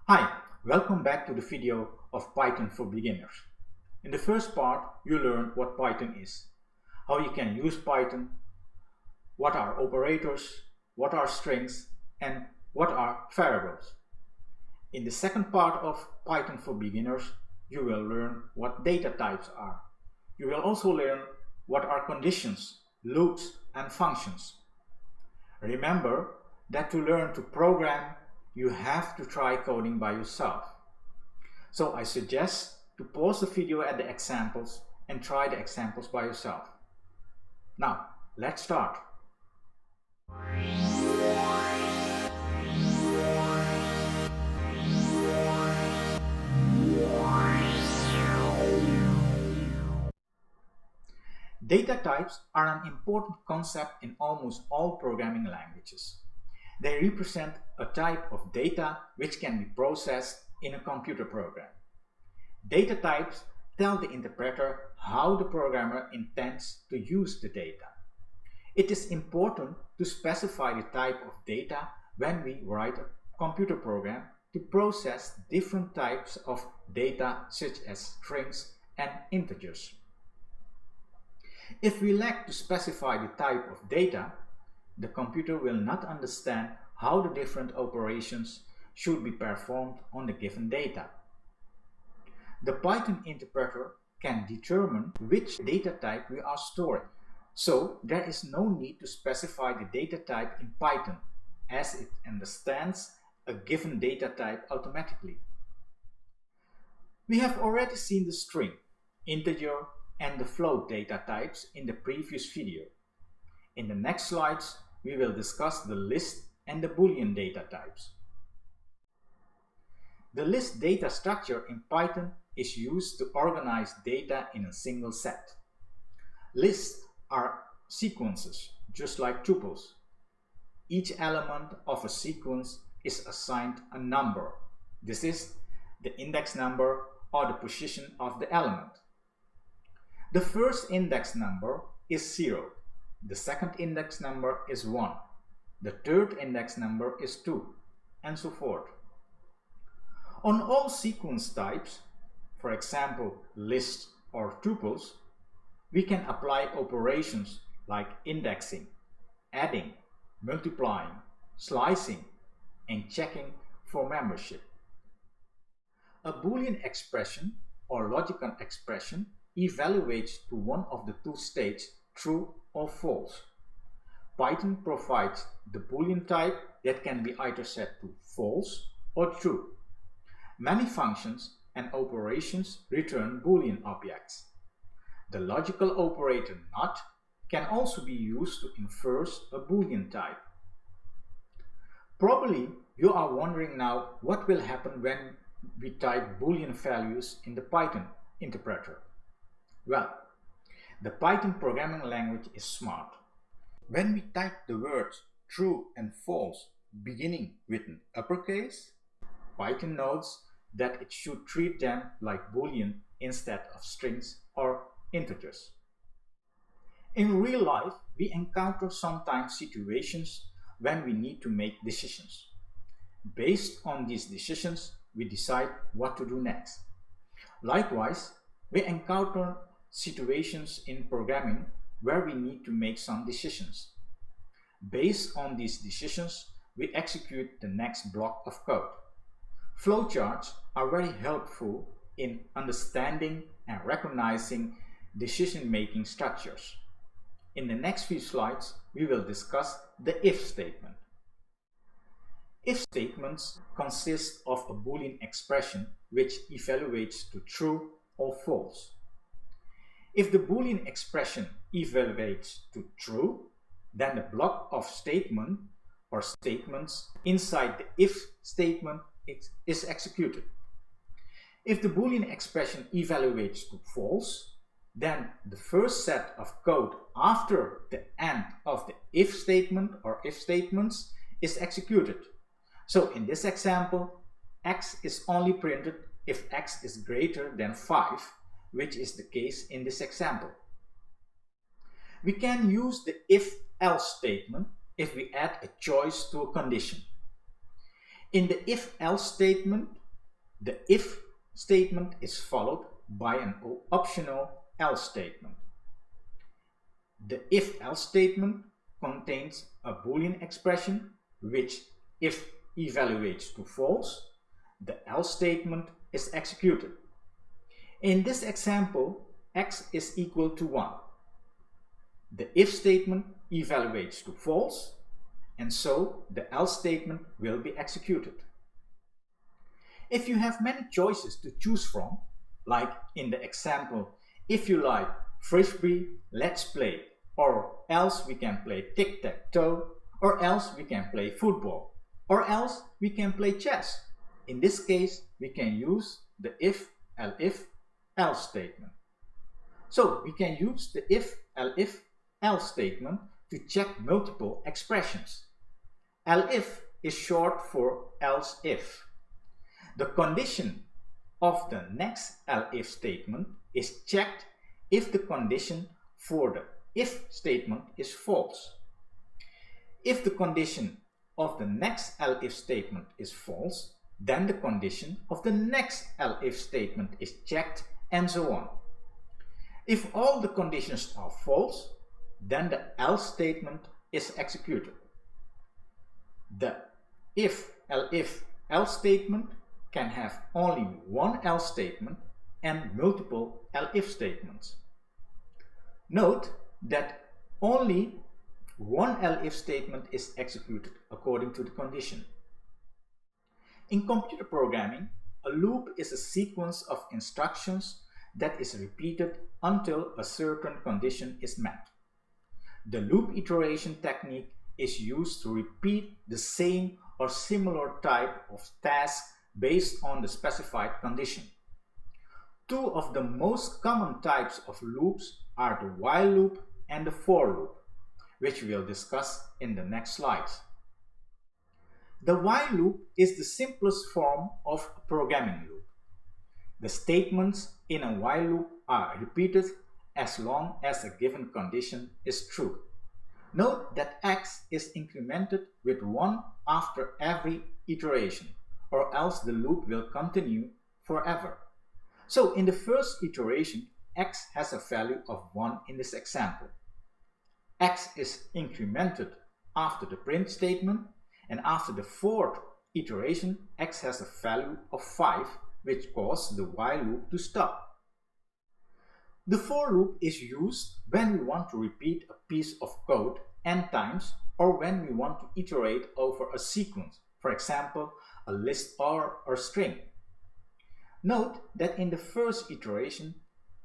Hi, welcome back to the video of Python for beginners. In the first part, you learned what Python is, how you can use Python, what are operators, what are strings, and what are variables. In the second part of Python for beginners, you will learn what data types are. You will also learn what are conditions, loops, and functions. Remember that to learn to program, you have to try coding by yourself. So I suggest to pause the video at the examples and try the examples by yourself. Now, let's start. Data types are an important concept in almost all programming languages. They represent a type of data which can be processed in a computer program. Data types tell the interpreter how the programmer intends to use the data. It is important to specify the type of data when we write a computer program to process different types of data such as strings and integers. If we lack to specify the type of data, the computer will not understand how the different operations should be performed on the given data. The Python interpreter can determine which data type we are storing, so there is no need to specify the data type in Python, as it understands a given data type automatically. We have already seen the string, integer, and the float data types in the previous video. In the next slides, we will discuss the list and the Boolean data types. The list data structure in Python is used to organize data in a single set. Lists are sequences, just like tuples. Each element of a sequence is assigned a number. This is the index number or the position of the element. The first index number is 0. The second index number is 1. The third index number is 2, and so forth. On all sequence types, for example lists or tuples, we can apply operations like indexing, adding, multiplying, slicing, and checking for membership. A Boolean expression or logical expression evaluates to one of the two states, true or false. Python provides the Boolean type that can be either set to false or true. Many functions and operations return Boolean objects. The logical operator not can also be used to infer a Boolean type. Probably you are wondering now what will happen when we type Boolean values in the Python interpreter. Well, the Python programming language is smart. When we type the words true and false beginning with an uppercase, Python knows that it should treat them like Boolean instead of strings or integers. In real life, we encounter sometimes situations when we need to make decisions. Based on these decisions, we decide what to do next. Likewise, we encounter situations in programming where we need to make some decisions. Based on these decisions, we execute the next block of code. Flowcharts are very helpful in understanding and recognizing decision-making structures. In the next few slides, we will discuss the if statement. If statements consist of a Boolean expression which evaluates to true or false. If the Boolean expression evaluates to true, then the block of statement or statements inside the if statement is executed. If the Boolean expression evaluates to false, then the first set of code after the end of the if statement or if statements is executed. So in this example, x is only printed if x is greater than 5, which is the case in this example. We can use the if-else statement if we add a choice to a condition. In the if-else statement, the if statement is followed by an optional else statement. The if-else statement contains a Boolean expression which, if evaluates to false, the else statement is executed. In this example, x is equal to 1. The if statement evaluates to false, and so the else statement will be executed. If you have many choices to choose from, like in the example, if you like frisbee, let's play, or else we can play tic-tac-toe, or else we can play football, or else we can play chess. In this case, we can use the if, elif, else statement. So we can use the if, elif, else statement to check multiple expressions. Elif is short for else if. The condition of the next elif statement is checked if the condition for the if statement is false. If the condition of the next elif statement is false, then the condition of the next elif statement is checked, and so on. If all the conditions are false, then the else statement is executed. The if, elif, else statement can have only one else statement and multiple elif statements. Note that only one elif statement is executed according to the condition. In computer programming, a loop is a sequence of instructions that is repeated until a certain condition is met. The loop iteration technique is used to repeat the same or similar type of task based on the specified condition. Two of the most common types of loops are the while loop and the for loop, which we'll discuss in the next slides. The while loop is the simplest form of a programming loop. The statements in a while loop are repeated as long as a given condition is true. Note that x is incremented with 1 after every iteration, or else the loop will continue forever. So in the first iteration, x has a value of 1 in this example. X is incremented after the print statement, and after the fourth iteration, x has a value of 5, which causes the while loop to stop. The for loop is used when we want to repeat a piece of code n times, or when we want to iterate over a sequence, for example, a list or a string. Note that in the first iteration,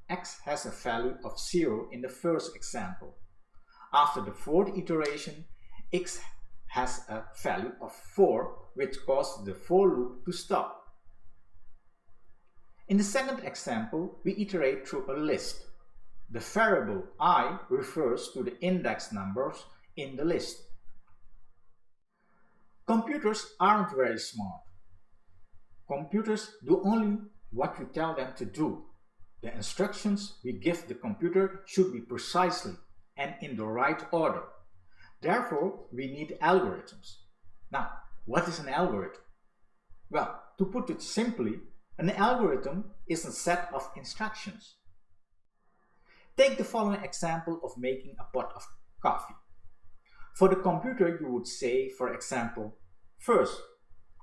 x has a value of 0 in the first example. After the fourth iteration, x has a value of 4, which causes the for loop to stop. In the second example, we iterate through a list. The variable I refers to the index numbers in the list. Computers aren't very smart. Computers do only what we tell them to do. The instructions we give the computer should be precisely and in the right order. Therefore, we need algorithms. Now, what is an algorithm? Well, to put it simply, an algorithm is a set of instructions. Take the following example of making a pot of coffee. For the computer, you would say, for example, first,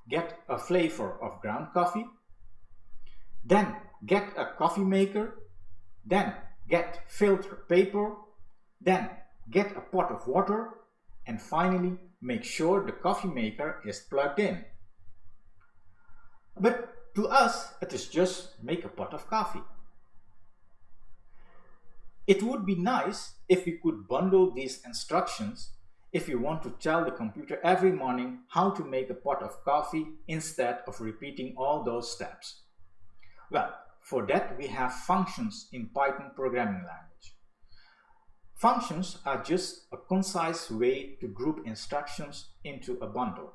get a flavor of ground coffee, then get a coffee maker, then get filter paper, then get a pot of water, and finally make sure the coffee maker is plugged in. But to us, it is just make a pot of coffee. It would be nice if we could bundle these instructions if you want to tell the computer every morning how to make a pot of coffee instead of repeating all those steps. Well, for that we have functions in Python programming language. Functions are just a concise way to group instructions into a bundle.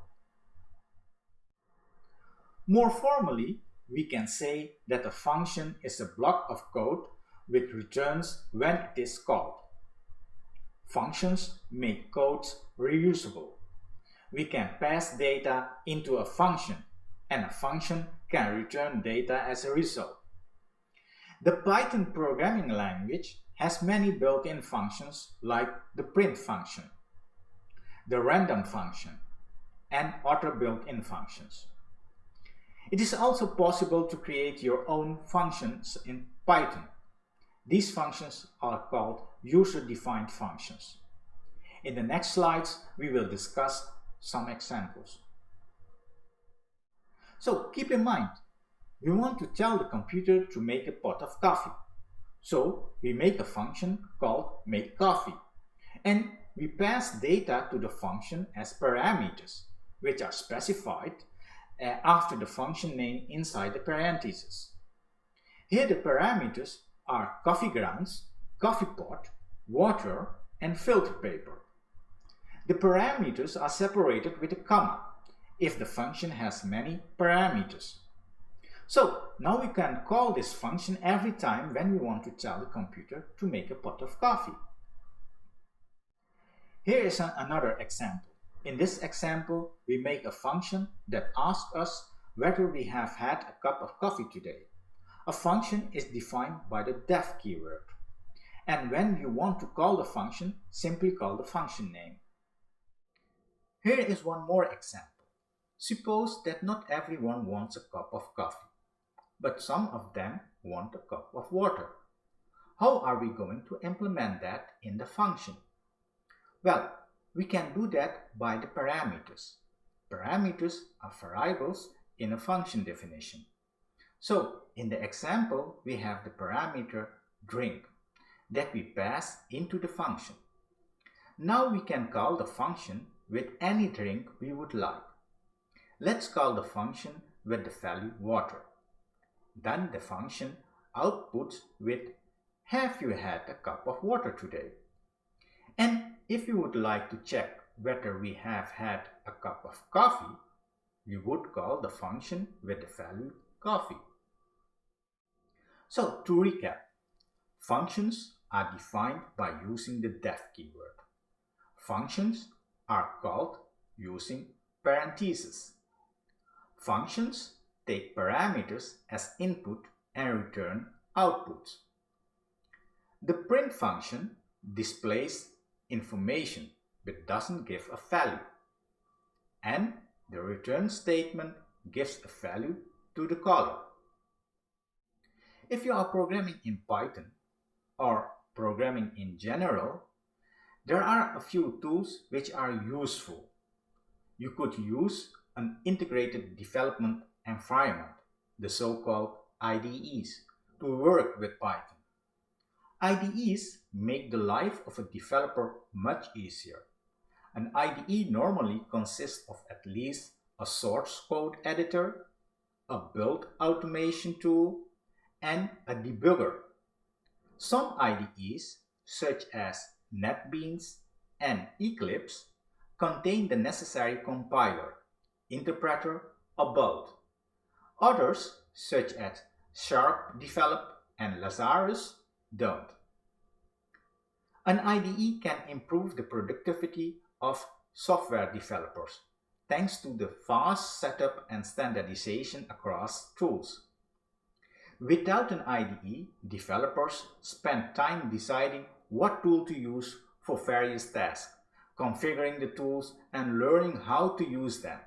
More formally, we can say that a function is a block of code which returns when it is called. Functions make code reusable. we can pass data into a function, and a function can return data as a result. The Python programming language has many built-in functions like the print function, the random function, and other built-in functions. It is also possible to create your own functions in Python. These functions are called user-defined functions. In the next slides, we will discuss some examples. So keep in mind, we want to tell the computer to make a pot of coffee. So we make a function called makeCoffee, and we pass data to the function as parameters, which are specified after the function name inside the parentheses. Here the parameters are coffee grounds, coffee pot, water, and filter paper. The parameters are separated with a comma if the function has many parameters. So now we can call this function every time when we want to tell the computer to make a pot of coffee. Here is another example. In this example, we make a function that asks us whether we have had a cup of coffee today. A function is defined by the def keyword. And when you want to call the function, simply call the function name. Here is one more example. Suppose that not everyone wants a cup of coffee, but some of them want a cup of water. How are we going to implement that in the function? Well, we can do that by the parameters. Parameters are variables in a function definition. So, in the example, we have the parameter drink that we pass into the function. Now we can call the function with any drink we would like. Let's call the function with the value water. Then the function outputs with have you had a cup of water today? And if you would like to check whether we have had a cup of coffee, you would call the function with the value coffee. So to recap, functions are defined by using the def keyword. Functions are called using parentheses. Functions take parameters as input and return outputs. The print function displays information but doesn't give a value. And the return statement gives a value to the caller. If you are programming in Python or programming in general, there are a few tools which are useful. You could use an integrated development environment, the so-called IDEs, to work with Python. IDEs make the life of a developer much easier. An IDE normally consists of at least a source code editor, a build automation tool, and a debugger. Some IDEs, such as NetBeans and Eclipse, contain the necessary compiler, interpreter, or both. Others, such as Sharp Develop and Lazarus, don't. An IDE can improve the productivity of software developers thanks to the fast setup and standardization across tools. Without an IDE, developers spend time deciding what tool to use for various tasks, configuring the tools, and learning how to use them.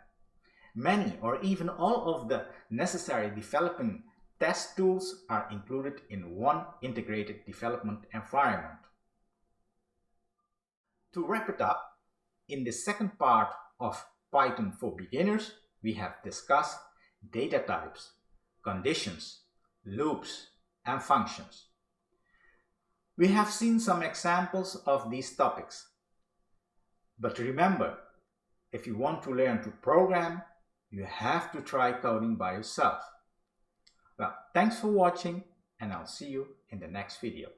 Many or even all of the necessary developing test tools are included in one integrated development environment. To wrap it up, in the second part of Python for Beginners, we have discussed data types, conditions, loops, and functions. We have seen some examples of these topics. But remember, if you want to learn to program, you have to try coding by yourself. Well, thanks for watching, and I'll see you in the next video.